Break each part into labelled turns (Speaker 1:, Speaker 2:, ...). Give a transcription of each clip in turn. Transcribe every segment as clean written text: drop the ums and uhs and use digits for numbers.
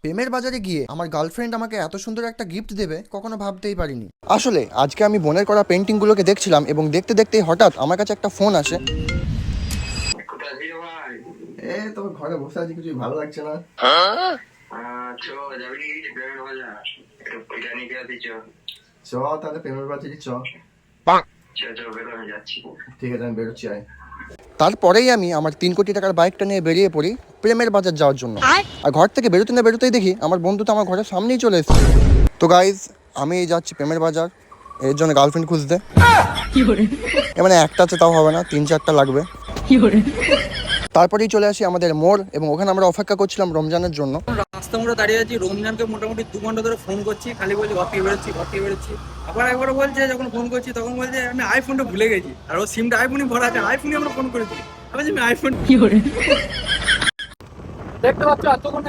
Speaker 1: প্রেমের বাজারে গিয়ে আমার গার্লফ্রেন্ড আমাকে এত সুন্দর একটা গিফট দেবে কখনো ভাবতেই পারিনি। আসলে আজকে আমি বোনের করা পেন্টিংগুলোকে দেখছিলাম এবং দেখতে দেখতেই হঠাৎ আমার কাছে একটা ফোন আসে। তোমার ঘরে বসে আছি, কিছু ভালো লাগছে না। চ তাহলে প্রেমের বাজারে চ। ঠিক আছে, আমি বেরোচ্ছি। তারপরেই আমি আমার 3 কোটি টাকার বাইকটা নিয়ে বেরিয়ে পড়ি প্রেমের বাজার যাওয়ার জন্য। আর ঘর থেকে বেরোতে না বেরোতেই দেখি আমার বন্ধু তো আমার ঘরের সামনেই চলে এসেছে। তো গাইজ, আমি যাচ্ছি প্রেমের বাজার এর জন্য গার্লফ্রেন্ড খুঁজতে। মানে একটা আছে তাও হবে না, 3-4টা লাগবে। তারপরেই চলে আসি আমাদের মোড় এবং ওখানে আমরা অপেক্ষা করছিলাম রমজানের জন্য।
Speaker 2: রাস্তা মোড়ে দাঁড়িয়ে আছি, রমজানকে মোটামুটি 2 ঘন্টা ধরে ফোন করছি, খালি বলছি ঘর থেকে বেরোচ্ছি। আবার একবার বলছে, যখন ফোন করছি তখন বলছে আমি আইফোনটা ভুলে গেছি, আর ও সিমটা আইফোনই ভরা আছে, আইফোনই আমরা ফোন করেছি। আমি আইফোন কি করে দেখতে পাচ্ছ, এতক্ষণ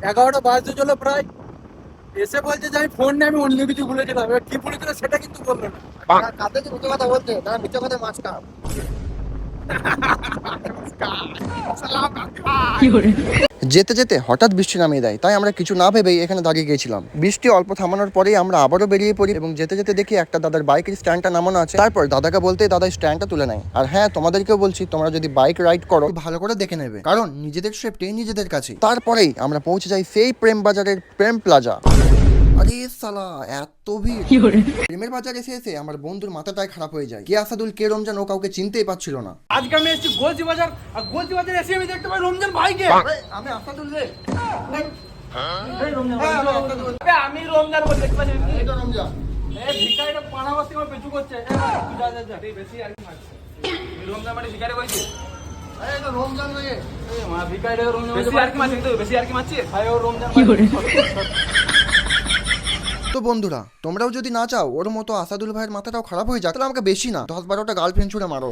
Speaker 2: 11টা বাজতে চলো প্রায়, এসে বলছে যে আমি ফোন নিয়ে আমি অন্য কিছু ভুলেছিলাম। এবার কি ভুলেছিল সেটা কিন্তু বললো না।
Speaker 1: কাদের মিথ্যে কথা বলতে, তারা মিথ্যে কথা মাছটা। যেতে যেতে হঠাৎ বৃষ্টি নামিয়ে দেয়, তাই আমরা কিছু না ভেবেই এখানে দাঁড়িয়ে গিয়েছিলাম। বৃষ্টি অল্প থামানোর পরেই আমরা আবারও বেরিয়ে পড়ি এবং যেতে যেতে দেখি একটা দাদার বাইকের স্ট্যান্ডটা নামানো আছে। তারপর দাদাকে বলতেই দাদা স্ট্যান্ডটা তুলে নেয়। আর হ্যাঁ, তোমাদেরকেও বলছি, তোমরা যদি বাইক রাইড করো ভালো করে দেখে নেবে, কারণ নিজেদের সেফটি নিজেদের কাছে। তারপরেই আমরা পৌঁছে যাই সেই প্রেম বাজারের প্রেম প্লাজা। আরে সালা, এত ভিড়! প্রেমের বাজার এসে এসে আমার বন্ধুর মাথাটাই খারাপ হয়ে যায়। কে আসাদুল, কে রমজান, ও কাউকে চিনতেই পারছিল না।
Speaker 2: আজকে আমি এসেছি গোলজি বাজার, আর গোলজি বাজার এসে আমি দেখতে পাই রমজান ভাইকে।
Speaker 1: আমি আসাদুল রে।
Speaker 2: আমি রমজান বলে দেখতে পাচ্ছি।
Speaker 1: এই তো রমজান।
Speaker 2: ভিকারিটা পানাবাসী আমার পেছু করছে। যা বেশি আর কি মারছে। রমজান মানে ভিকারি বলছি।
Speaker 1: এই তো রমজান রে।
Speaker 2: মা ভিকারিটা রমজান বেশি আর কি মারছে, কিন্তু বেশি আর কি মারছে। ভাই ও রমজান
Speaker 1: তো বন্ধুরা, তোমরাও যদি না চাও ওর মতো আসাদুল ভাইয়ের মাথাটাও খারাপ হয়ে যাক, তাহলে আমাকে বেশি না 10-12টা গার্লফ্রেন্ড ছুড়ে মারো।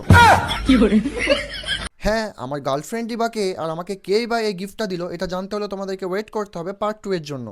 Speaker 1: হ্যাঁ, আমার গার্লফ্রেন্ডই বা কে আর আমাকে কেই বা এই গিফটটা দিল, এটা জানতে হলে তোমাদেরকে ওয়েট করতে হবে পার্ট 2 এর জন্য।